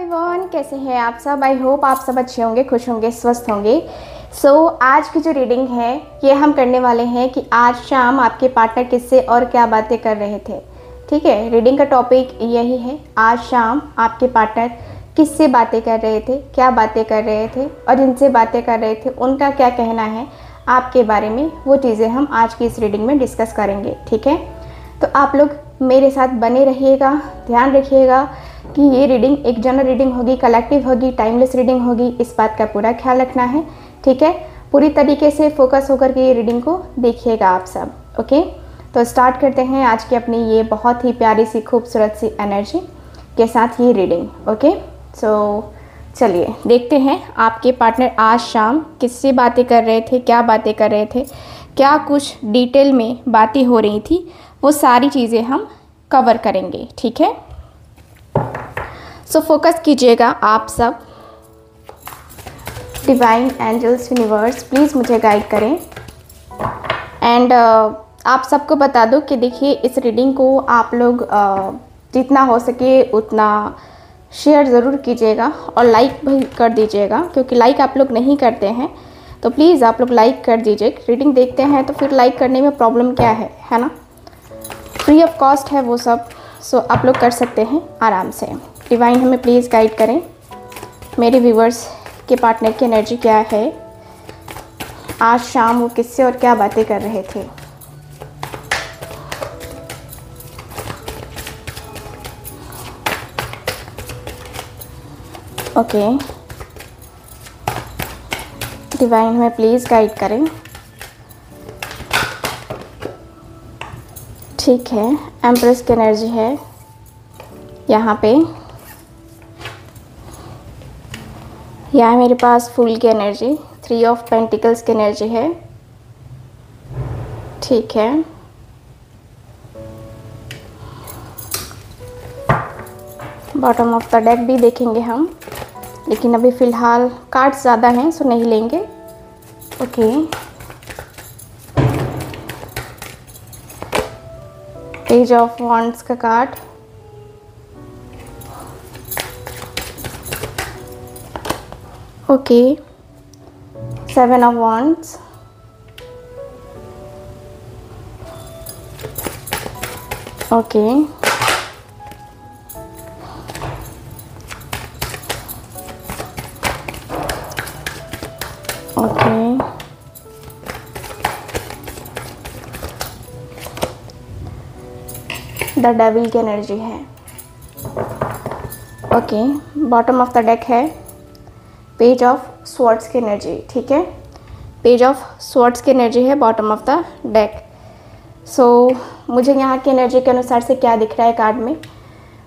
Everyone, कैसे हैं आप सब। आई होप आप सब अच्छे होंगे, खुश होंगे, स्वस्थ होंगे। आज की जो रीडिंग है ये हम करने वाले हैं कि आज शाम आपके पार्टनर किससे और क्या बातें कर रहे थे। ठीक है, रीडिंग का टॉपिक यही है, आज शाम आपके पार्टनर किससे बातें कर रहे थे, क्या बातें कर रहे थे और जिनसे बातें कर रहे थे उनका क्या कहना है आपके बारे में। वो चीज़ें हम आज की इस रीडिंग में डिस्कस करेंगे। ठीक है, तो आप लोग मेरे साथ बने रहिएगा। ध्यान रखिएगा कि ये रीडिंग एक जनरल रीडिंग होगी, कलेक्टिव होगी, टाइमलेस रीडिंग होगी, इस बात का पूरा ख्याल रखना है। ठीक है, पूरी तरीके से फोकस होकर के ये रीडिंग को देखिएगा आप सब। ओके, तो स्टार्ट करते हैं आज की अपनी ये बहुत ही प्यारी सी खूबसूरत सी एनर्जी के साथ ये रीडिंग। ओके, सो चलिए देखते हैं आपके पार्टनर आज शाम किससे बातें कर रहे थे, क्या बातें कर रहे थे, क्या कुछ डिटेल में बातें हो रही थी, वो सारी चीज़ें हम कवर करेंगे। ठीक है, सो फोकस कीजिएगा आप सब। डिवाइन एंजल्स यूनिवर्स प्लीज़ मुझे गाइड करें। एंड आप सबको बता दो कि देखिए इस रीडिंग को आप लोग जितना हो सके उतना शेयर ज़रूर कीजिएगा और लाइक भी कर दीजिएगा, क्योंकि लाइक आप लोग नहीं करते हैं तो प्लीज़ आप लोग लाइक कर दीजिए। रीडिंग देखते हैं तो फिर लाइक करने में प्रॉब्लम क्या है ना, फ्री ऑफ कॉस्ट है वो सब। सो आप लोग कर सकते हैं आराम से। डिवाइन हमें प्लीज़ गाइड करें, मेरे व्यूवर्स के पार्टनर की एनर्जी क्या है, आज शाम वो किससे और क्या बातें कर रहे थे। ओके, डिवाइन हमें प्लीज़ गाइड करें। ठीक है, एम्प्रेस की एनर्जी है यहाँ पे, यहाँ मेरे पास फूल की एनर्जी, 3 ऑफ पेंटिकल्स की एनर्जी है। ठीक है, बॉटम ऑफ द डेक भी देखेंगे हम, लेकिन अभी फ़िलहाल कार्ड्स ज़्यादा हैं सो नहीं लेंगे। ओके, पेज ऑफ वॉन्ड्स का card, okay, 7 of wands, okay, okay, the devil की एनर्जी है। Okay, bottom of the deck है पेज ऑफ स्वॉर्ड्स की एनर्जी। ठीक है, पेज ऑफ स्वॉर्ड्स की एनर्जी है बॉटम ऑफ द डेक। सो मुझे यहाँ की एनर्जी के अनुसार से क्या दिख रहा है कार्ड में,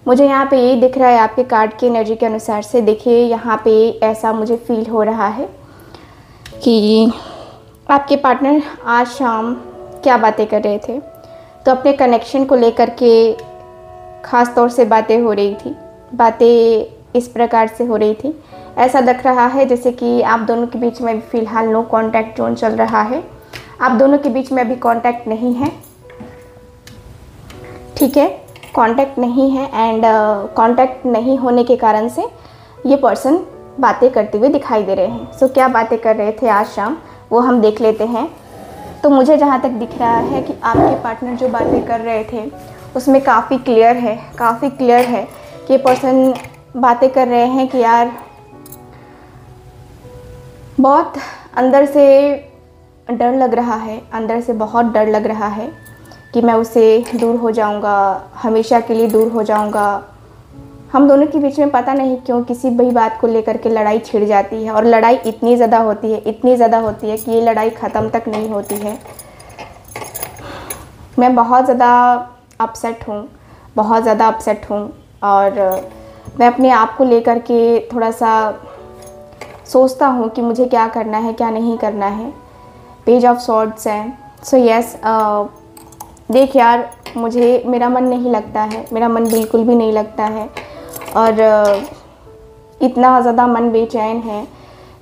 मुझे यहाँ पे यही दिख रहा है आपके कार्ड की एनर्जी के अनुसार से। देखिए यहाँ पे ऐसा मुझे फील हो रहा है कि आपके पार्टनर आज शाम क्या बातें कर रहे थे, तो अपने कनेक्शन को लेकर के ख़ास तौर से बातें हो रही थी। बातें इस प्रकार से हो रही थी, ऐसा लग रहा है जैसे कि आप दोनों के बीच में फ़िलहाल नो कांटेक्ट जोन चल रहा है, आप दोनों के बीच में अभी कांटेक्ट नहीं है। ठीक है, कांटेक्ट नहीं है एंड कांटेक्ट नहीं होने के कारण से ये पर्सन बातें करते हुए दिखाई दे रहे हैं। सो क्या बातें कर रहे थे आज शाम वो हम देख लेते हैं। तो मुझे जहाँ तक दिख रहा है कि आपके पार्टनर जो बातें कर रहे थे उसमें काफ़ी क्लियर है कि ये पर्सन बातें कर रहे हैं कि यार बहुत अंदर से डर लग रहा है, अंदर से बहुत डर लग रहा है कि मैं उससे दूर हो जाऊंगा, हमेशा के लिए दूर हो जाऊंगा। हम दोनों के बीच में पता नहीं क्यों किसी भी बात को लेकर के लड़ाई छिड़ जाती है और लड़ाई इतनी ज़्यादा होती है कि ये लड़ाई ख़त्म तक नहीं होती है। मैं बहुत ज़्यादा अपसेट हूँ और मैं अपने आप को लेकर के थोड़ा सा सोचता हूँ कि मुझे क्या करना है, क्या नहीं करना है। पेज ऑफ स्वॉर्ड्स है। सो यस, देख यार, मुझे मेरा मन नहीं लगता है, मेरा मन बिल्कुल भी नहीं लगता है और इतना ज़्यादा मन बेचैन है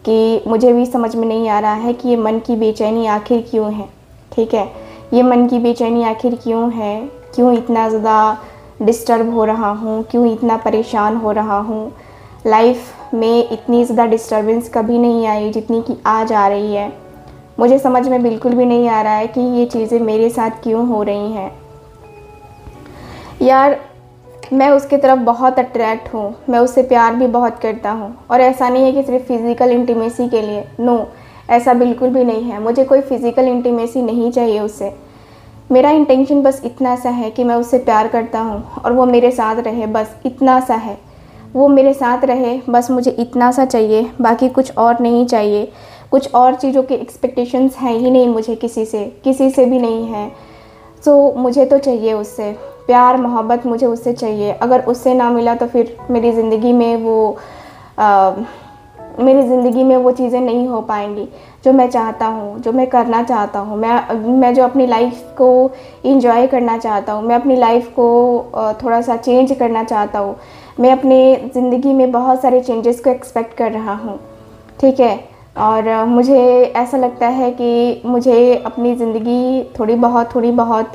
कि मुझे भी समझ में नहीं आ रहा है कि ये मन की बेचैनी आखिर क्यों है। ठीक है, ये मन की बेचैनी आखिर क्यों है, क्यों इतना ज़्यादा डिस्टर्ब हो रहा हूँ, क्यों इतना परेशान हो रहा हूँ। लाइफ में इतनी ज़्यादा डिस्टर्बेंस कभी नहीं आई जितनी कि आज आ रही है। मुझे समझ में बिल्कुल भी नहीं आ रहा है कि ये चीज़ें मेरे साथ क्यों हो रही हैं। यार मैं उसकी तरफ बहुत अट्रैक्ट हूँ, मैं उससे प्यार भी बहुत करता हूँ, और ऐसा नहीं है कि सिर्फ फिज़िकल इंटीमेसी के लिए, नो, ऐसा बिल्कुल भी नहीं है। मुझे कोई फ़िज़िकल इंटीमेसी नहीं चाहिए उससे। मेरा इंटेंशन बस इतना सा है कि मैं उससे प्यार करता हूँ और वो मेरे साथ रहे, बस इतना सा है। वो मेरे साथ रहे, बस मुझे इतना सा चाहिए, बाकी कुछ और नहीं चाहिए। कुछ और चीज़ों की एक्सपेक्टेशंस हैं ही नहीं मुझे, किसी से भी नहीं है। सो मुझे तो चाहिए उससे प्यार मोहब्बत, मुझे उससे चाहिए। अगर उससे ना मिला तो फिर मेरी ज़िंदगी में वो चीज़ें नहीं हो पाएंगी जो मैं चाहता हूँ, जो मैं करना चाहता हूँ। मैं जो अपनी लाइफ को इंजॉय करना चाहता हूँ, मैं अपनी लाइफ को थोड़ा सा चेंज करना चाहता हूँ। मैं अपनी ज़िंदगी में बहुत सारे चेंजेस को एक्सपेक्ट कर रहा हूँ, ठीक है। और मुझे ऐसा लगता है कि मुझे अपनी ज़िंदगी थोड़ी बहुत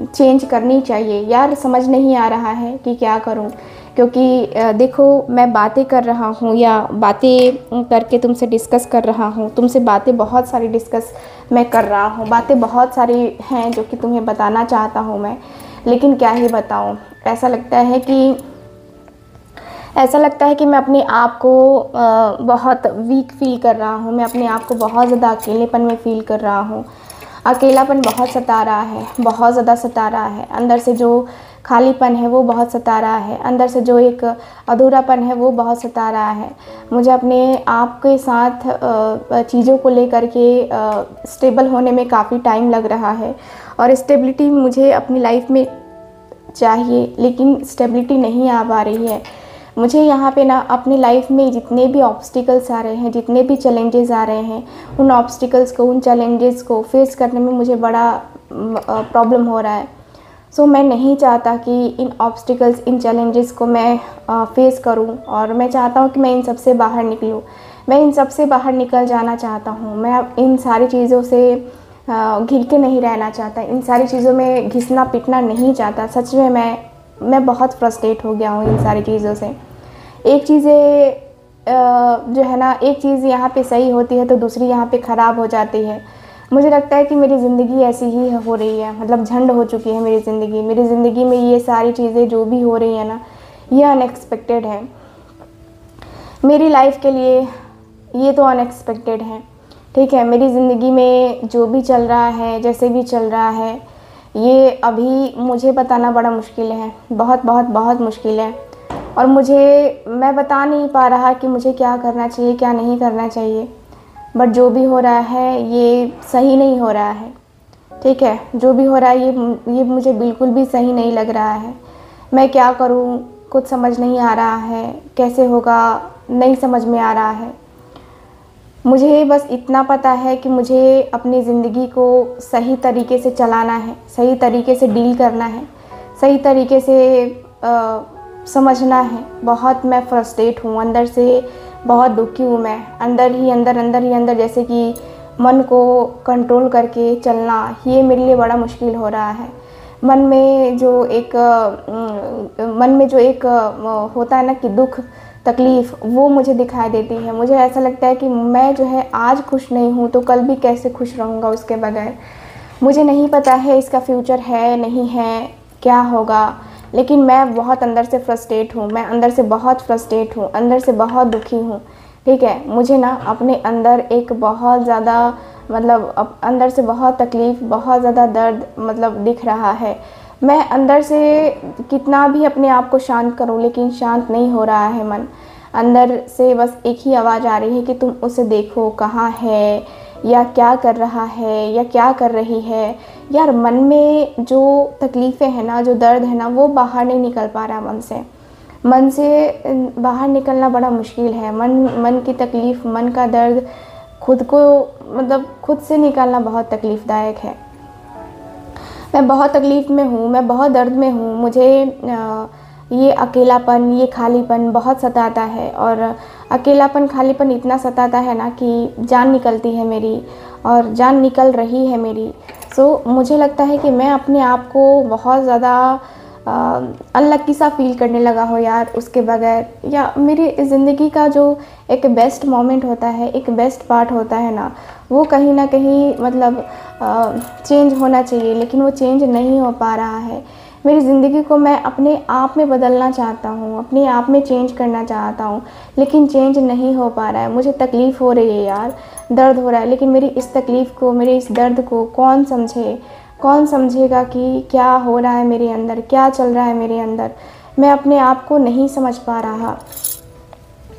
चेंज करनी चाहिए। यार समझ नहीं आ रहा है कि क्या करूं, क्योंकि देखो मैं बातें कर रहा हूं या बातें करके तुमसे डिस्कस कर रहा हूं, तुमसे बातें बहुत सारी डिस्कस मैं कर रहा हूं, बातें बहुत सारी हैं जो कि तुम्हें बताना चाहता हूं मैं, लेकिन क्या ही बताऊं। ऐसा लगता है कि मैं अपने आप को बहुत वीक फील कर रहा हूँ। मैं अपने आप को बहुत ज़्यादा अकेलेपन में फ़ील कर रहा हूँ। अकेलापन बहुत सता रहा है, बहुत ज़्यादा सता रहा है। अंदर से जो खालीपन है वो बहुत सता रहा है, अंदर से जो एक अधूरापन है वो बहुत सता रहा है। मुझे अपने आप के साथ चीज़ों को लेकर के स्टेबल होने में काफ़ी टाइम लग रहा है, और स्टेबिलिटी मुझे अपनी लाइफ में चाहिए, लेकिन स्टेबिलिटी नहीं आ पा रही है। मुझे यहाँ पे ना अपनी लाइफ में जितने भी ऑब्स्टिकल्स आ रहे हैं, जितने भी चैलेंजेस आ रहे हैं, उन ऑब्स्टिकल्स को, उन चैलेंजेस को फेस करने में मुझे बड़ा प्रॉब्लम हो रहा है। सो मैं नहीं चाहता कि इन ऑब्स्टिकल्स, इन चैलेंजेस को मैं फेस करूं, और मैं चाहता हूं कि मैं इन सब से बाहर निकलूं। मैं इन सब से बाहर निकल जाना चाहता हूं। मैं अब इन सारी चीज़ों से घिर के नहीं रहना चाहता, इन सारी चीज़ों में घिसना पिटना नहीं चाहता। सच में मैं बहुत फ्रस्ट्रेट हो गया हूँ इन सारी चीज़ों से। एक चीज़ें जो है ना, एक चीज़ यहाँ पे सही होती है तो दूसरी यहाँ पे ख़राब हो जाती है। मुझे लगता है कि मेरी ज़िंदगी ऐसी ही हो रही है, मतलब झंड हो चुकी है मेरी ज़िंदगी में ये सारी चीज़ें जो भी हो रही है ना, ये अनएक्सपेक्टेड है मेरी लाइफ के लिए। ये तो अनएक्सपेक्टेड है, ठीक है। मेरी ज़िंदगी में जो भी चल रहा है, जैसे भी चल रहा है, ये अभी मुझे बताना बड़ा मुश्किल है, बहुत मुश्किल है। और मैं बता नहीं पा रहा कि मुझे क्या करना चाहिए, क्या नहीं करना चाहिए। बट जो भी हो रहा है ये सही नहीं हो रहा है, ठीक है। जो भी हो रहा है ये मुझे बिल्कुल भी सही नहीं लग रहा है। मैं क्या करूं, कुछ समझ नहीं आ रहा है, कैसे होगा नहीं समझ में आ रहा है। मुझे बस इतना पता है कि मुझे अपनी ज़िंदगी को सही तरीके से चलाना है, सही तरीके से डील करना है, सही तरीके से समझना है। बहुत मैं फ्रस्ट्रेट हूँ, अंदर से बहुत दुखी हूँ मैं। अंदर ही अंदर जैसे कि मन को कंट्रोल करके चलना, ये मेरे लिए बड़ा मुश्किल हो रहा है। मन में जो एक होता है ना कि दुख तकलीफ़, वो मुझे दिखाई देती है। मुझे ऐसा लगता है कि मैं जो है आज खुश नहीं हूँ तो कल भी कैसे खुश रहूँगा उसके बगैर। मुझे नहीं पता है इसका फ्यूचर है नहीं है, क्या होगा, लेकिन मैं बहुत अंदर से फ्रस्ट्रेट हूँ। मैं अंदर से बहुत फ्रस्ट्रेट हूँ, अंदर से बहुत दुखी हूँ, ठीक है। मुझे ना अपने अंदर एक बहुत ज़्यादा मतलब अंदर से बहुत तकलीफ़, बहुत ज़्यादा दर्द मतलब दिख रहा है। मैं अंदर से कितना भी अपने आप को शांत करूं, लेकिन शांत नहीं हो रहा है मन। अंदर से बस एक ही आवाज़ आ रही है कि तुम उसे देखो, कहाँ है, या क्या कर रहा है, या क्या कर रही है। यार मन में जो तकलीफ़ें हैं ना, जो दर्द है ना, वो बाहर नहीं निकल पा रहा मन से बाहर निकलना बड़ा मुश्किल है। मन की तकलीफ़, मन का दर्द खुद से निकालना बहुत तकलीफ़दायक है। मैं बहुत तकलीफ़ में हूँ, मैं बहुत दर्द में हूँ। मुझे ये अकेलापन, ये खालीपन बहुत सताता है, और अकेलापन खालीपन इतना सताता है ना कि जान निकलती है मेरी, और जान निकल रही है मेरी। सो मुझे लगता है कि मैं अपने आप को बहुत ज़्यादा अनलक्की सा फील करने लगा हो यार उसके बगैर, या मेरी ज़िंदगी का जो एक बेस्ट मोमेंट होता है, एक बेस्ट पार्ट होता है ना, वो कहीं ना कहीं मतलब चेंज होना चाहिए, लेकिन वो चेंज नहीं हो पा रहा है। मेरी ज़िंदगी को मैं अपने आप में बदलना चाहता हूँ, अपने आप में चेंज करना चाहता हूँ, लेकिन चेंज नहीं हो पा रहा है। मुझे तकलीफ़ हो रही है यार, दर्द हो रहा है, लेकिन मेरी इस तकलीफ़ को, मेरे इस दर्द को कौन समझे, कौन समझेगा कि क्या हो रहा है मेरे अंदर, क्या चल रहा है मेरे अंदर। मैं अपने आप को नहीं समझ पा रहा,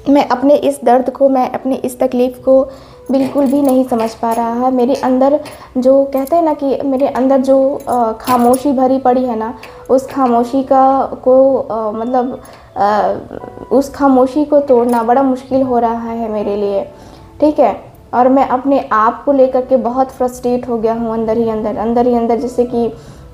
मैं अपने इस दर्द को, मैं अपनी इस तकलीफ़ को बिल्कुल भी नहीं समझ पा रहा है। मेरे अंदर जो कहते हैं ना कि मेरे अंदर जो खामोशी भरी पड़ी है ना, उस खामोशी का मतलब उस खामोशी को तोड़ना बड़ा मुश्किल हो रहा है मेरे लिए, ठीक है। और मैं अपने आप को लेकर के बहुत फ्रस्ट्रेट हो गया हूँ अंदर ही अंदर, अंदर ही अंदर, जैसे कि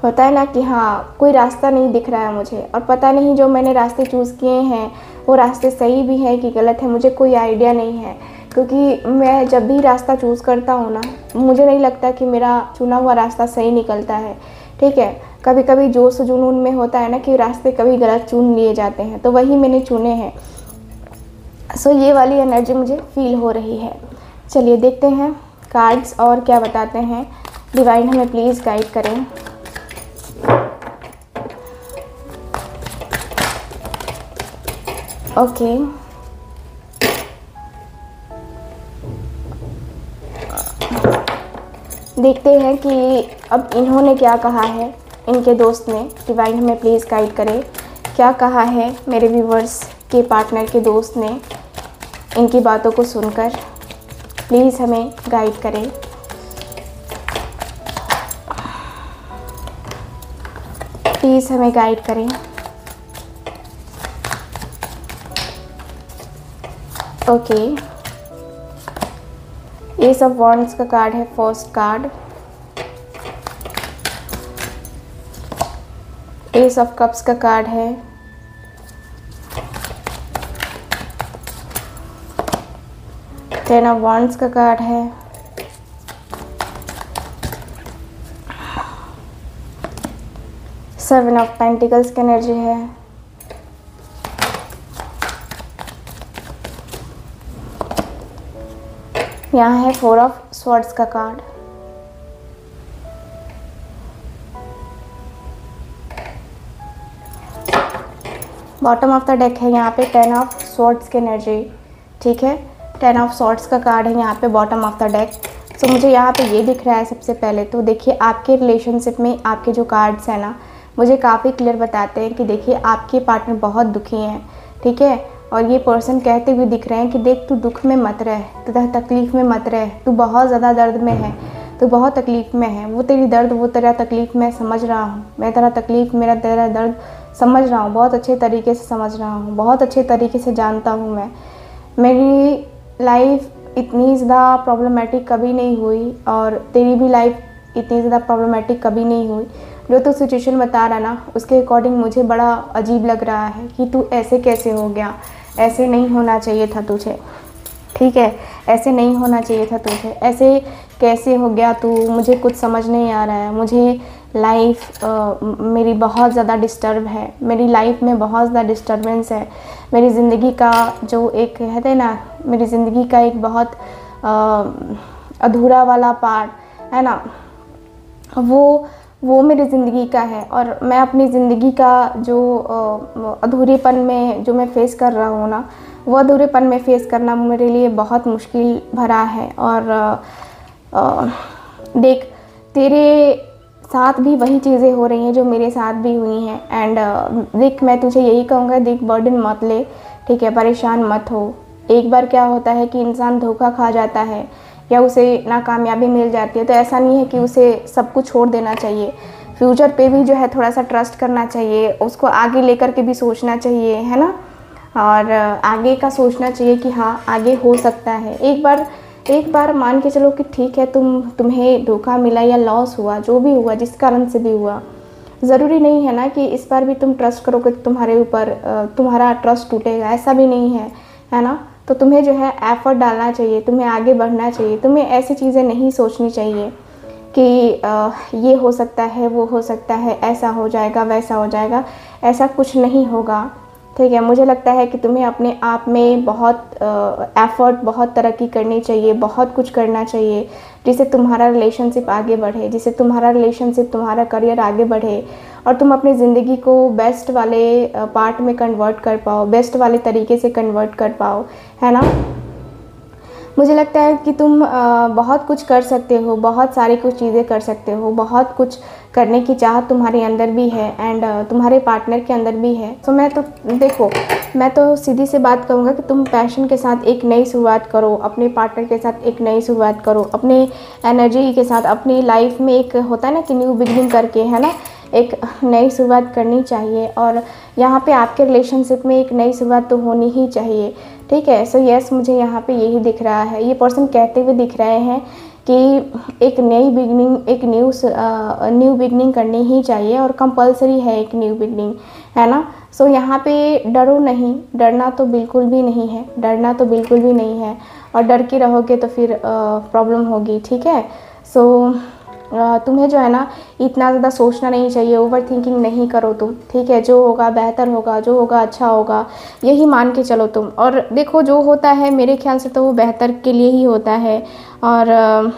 होता है ना कि हाँ कोई रास्ता नहीं दिख रहा है मुझे, और पता नहीं जो मैंने रास्ते चूज़ किए हैं वो रास्ते सही भी हैं कि गलत है, मुझे कोई आइडिया नहीं है। क्योंकि मैं जब भी रास्ता चूज़ करता हूँ ना, मुझे नहीं लगता कि मेरा चुना हुआ रास्ता सही निकलता है, ठीक है। कभी कभी जोश जुनून में होता है ना कि रास्ते कभी गलत चुन लिए जाते हैं, तो वही मैंने चुने हैं। सो ये वाली एनर्जी मुझे फील हो रही है। चलिए देखते हैं कार्ड्स और क्या बताते हैं। डिवाइन हमें प्लीज़ गाइड करें। ओके, देखते हैं कि अब इन्होंने क्या कहा है, इनके दोस्त ने। डिवाइन हमें प्लीज़ गाइड करें, क्या कहा है मेरे व्यूवर्स के पार्टनर के दोस्त ने इनकी बातों को सुनकर। प्लीज़ हमें गाइड करें। प्लीज़ हमें गाइड करें। ओके, एस ऑफ वॉन्ड्स का कार्ड है first card, S of cups का कार्ड है, टेन ऑफ वॉन्ड्स का कार्ड है, सेवन ऑफ पेंटिकल्स की एनर्जी है, यहाँ है फोर ऑफ स्वॉर्ड्स का card. Bottom of the deck है यहाँ पे टेन ऑफ स्वॉर्ड्स की एनर्जी, ठीक है। टेन ऑफ स्वॉर्ड्स का कार्ड है यहाँ पे बॉटम ऑफ द डेक। सो मुझे यहाँ पे ये दिख रहा है, सबसे पहले तो देखिए आपके रिलेशनशिप में आपके जो कार्ड्स हैं ना, मुझे काफ़ी क्लियर बताते हैं कि देखिए आपके पार्टनर बहुत दुखी हैं, ठीक है। और ये पर्सन कहते हुए दिख रहे हैं कि देख तू दुख में मत रह, तू तकलीफ़ में मत रह, तू बहुत ज़्यादा दर्द में है, तू बहुत तकलीफ़ में है। वो तेरी दर्द, वो तेरा तकलीफ़ मैं समझ रहा हूँ, मैं तेरा तकलीफ़, मेरा तेरा दर्द समझ रहा हूँ, बहुत अच्छे तरीके से समझ रहा हूँ, बहुत अच्छे तरीके से जानता हूँ मैं। मेरी लाइफ इतनी ज़्यादा प्रॉब्लमेटिक कभी नहीं हुई और तेरी भी लाइफ इतनी ज़्यादा प्रॉब्लमेटिक कभी नहीं हुई। जो तू सिचुएशन बता रहा ना, उसके अकॉर्डिंग मुझे बड़ा अजीब लग रहा है कि तू ऐसे कैसे हो गया, ऐसे नहीं होना चाहिए था तुझे, ठीक है, ऐसे नहीं होना चाहिए था तुझे, ऐसे कैसे हो गया तू, मुझे कुछ समझ नहीं आ रहा है। मुझे लाइफ मेरी बहुत ज़्यादा डिस्टर्ब है, मेरी लाइफ में बहुत ज़्यादा डिस्टर्बेंस है। मेरी ज़िंदगी का जो एक कहते हैं ना, मेरी ज़िंदगी का एक बहुत अधूरा वाला पार्ट है ना, वो मेरी ज़िंदगी का है। और मैं अपनी ज़िंदगी का जो अधूरेपन में जो मैं फ़ेस कर रहा हूँ ना, वो अधूरेपन में फ़ेस करना मेरे लिए बहुत मुश्किल भरा है। और देख तेरे साथ भी वही चीज़ें हो रही हैं जो मेरे साथ भी हुई हैं। एंड देख मैं तुझे यही कहूँगा, देख बर्डन मत ले, ठीक है, परेशान मत हो। एक बार क्या होता है कि इंसान धोखा खा जाता है या उसे नाकामयाबी मिल जाती है, तो ऐसा नहीं है कि उसे सब कुछ छोड़ देना चाहिए। फ्यूचर पे भी जो है थोड़ा सा ट्रस्ट करना चाहिए, उसको आगे लेकर के भी सोचना चाहिए, है ना। और आगे का सोचना चाहिए कि हाँ आगे हो सकता है। एक बार मान के चलो कि ठीक है, तुम्हें धोखा मिला या लॉस हुआ, जो भी हुआ, जिस कारण से भी हुआ, ज़रूरी नहीं है ना कि इस बार भी तुम ट्रस्ट करोगे तो तुम्हारे ऊपर तुम्हारा ट्रस्ट टूटेगा, ऐसा भी नहीं है ना। तो तुम्हें जो है एफर्ट डालना चाहिए, तुम्हें आगे बढ़ना चाहिए, तुम्हें ऐसी चीज़ें नहीं सोचनी चाहिए कि ये हो सकता है, वो हो सकता है, ऐसा हो जाएगा, वैसा हो जाएगा। ऐसा कुछ नहीं होगा, ठीक है। मुझे लगता है कि तुम्हें अपने आप में बहुत एफ़र्ट, बहुत तरक्की करनी चाहिए, बहुत कुछ करना चाहिए जिससे तुम्हारा रिलेशनशिप आगे बढ़े, जिससे तुम्हारा रिलेशनशिप, तुम्हारा करियर आगे बढ़े और तुम अपनी ज़िंदगी को बेस्ट वाले पार्ट में कन्वर्ट कर पाओ, बेस्ट वाले तरीके से कन्वर्ट कर पाओ, है ना। मुझे लगता है कि तुम बहुत कुछ कर सकते हो, बहुत सारी कुछ चीज़ें कर सकते हो, बहुत कुछ करने की चाहत तुम्हारे अंदर भी है एंड तुम्हारे पार्टनर के अंदर भी है। तो मैं तो सीधी सी बात कहूँगा कि तुम पैशन के साथ एक नई शुरुआत करो, अपने पार्टनर के साथ एक नई शुरुआत करो, अपने एनर्जी के साथ अपनी लाइफ में एक होता है ना कि न्यू बिगिनिंग करके, है ना, एक नई शुरुआत करनी चाहिए। और यहाँ पे आपके रिलेशनशिप में एक नई शुरुआत तो होनी ही चाहिए, ठीक है। सो यस, मुझे यहाँ पे यही दिख रहा है, ये पर्सन कहते हुए दिख रहे हैं कि एक नई बिगनिंग, एक न्यू बिगनिंग करनी ही चाहिए और कंपलसरी है एक न्यू बिगनिंग, है ना। सो यहाँ पे डरो नहीं, डरना तो बिल्कुल भी नहीं है, डरना तो बिल्कुल भी नहीं है। और डर के रहोगे तो फिर प्रॉब्लम होगी, ठीक है। सो तुम्हें जो है ना इतना ज़्यादा सोचना नहीं चाहिए, ओवर थिंकिंग नहीं करो तुम, ठीक है। जो होगा बेहतर होगा, जो होगा अच्छा होगा, यही मान के चलो तुम। और देखो जो होता है मेरे ख्याल से तो वो बेहतर के लिए ही होता है। और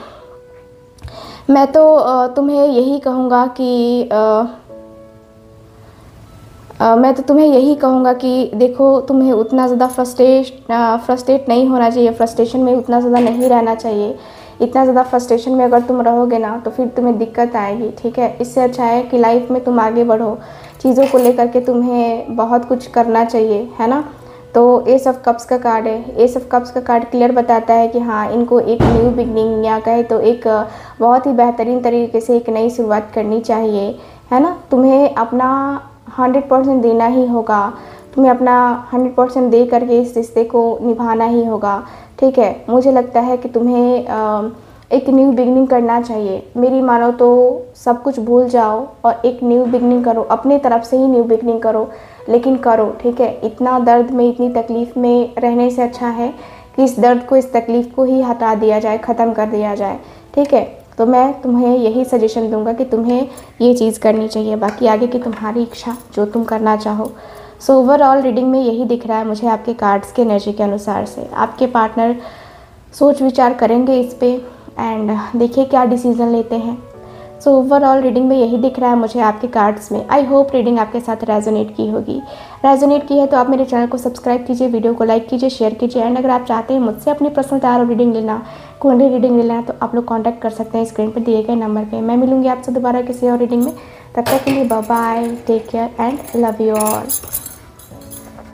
मैं तो तुम्हें यही कहूँगा कि मैं तो तुम्हें यही कहूँगा कि देखो तुम्हें उतना ज़्यादा फ्रस्ट्रेट नहीं होना चाहिए, फ्रस्ट्रेशन में उतना ज़्यादा नहीं रहना चाहिए। इतना ज़्यादा फ्रस्ट्रेशन में अगर तुम रहोगे ना तो फिर तुम्हें दिक्कत आएगी, ठीक है। इससे अच्छा है कि लाइफ में तुम आगे बढ़ो, चीज़ों को लेकर के तुम्हें बहुत कुछ करना चाहिए, है ना। तो एस ऑफ कप्स का कार्ड है, एस ऑफ कप्स का कार्ड क्लियर बताता है कि हाँ, इनको एक न्यू बिगनिंग या कहे तो एक बहुत ही बेहतरीन तरीके से एक नई शुरुआत करनी चाहिए, है ना। तुम्हें अपना 100% देना ही होगा, तुम्हें अपना 100% दे करके इस रिश्ते को निभाना ही होगा, ठीक है। मुझे लगता है कि तुम्हें एक न्यू बिगनिंग करना चाहिए। मेरी मानो तो सब कुछ भूल जाओ और एक न्यू बिगनिंग करो, अपनी तरफ से ही न्यू बिगनिंग करो, लेकिन करो, ठीक है। इतना दर्द में, इतनी तकलीफ़ में रहने से अच्छा है कि इस दर्द को, इस तकलीफ़ को ही हटा दिया जाए, ख़त्म कर दिया जाए, ठीक है। तो मैं तुम्हें यही सजेशन दूंगा कि तुम्हें ये चीज़ करनी चाहिए, बाकी आगे की तुम्हारी इच्छा, जो तुम करना चाहो। सो ओवरऑल रीडिंग में यही दिख रहा है मुझे आपके कार्ड्स के एनर्जी के अनुसार से। आपके पार्टनर सोच विचार करेंगे इस पे एंड देखिए क्या डिसीज़न लेते हैं। सो ओवरऑल रीडिंग में यही दिख रहा है मुझे आपके कार्ड्स में। आई होप रीडिंग आपके साथ रेजोनेट की होगी। रेजोनेट की है तो आप मेरे चैनल को सब्सक्राइब कीजिए, वीडियो को लाइक कीजिए, शेयर कीजिए एंड अगर आप चाहते हैं मुझसे अपनी पर्सनल टैरो रीडिंग लेना, कुंडली रीडिंग लेना है तो आप लोग कॉन्टैक्ट कर सकते हैं स्क्रीन पर दिए गए नंबर पर। मैं मिलूंगी आपसे दोबारा किसी और रीडिंग में, तब तक के लिए bye bye, take care and love you all.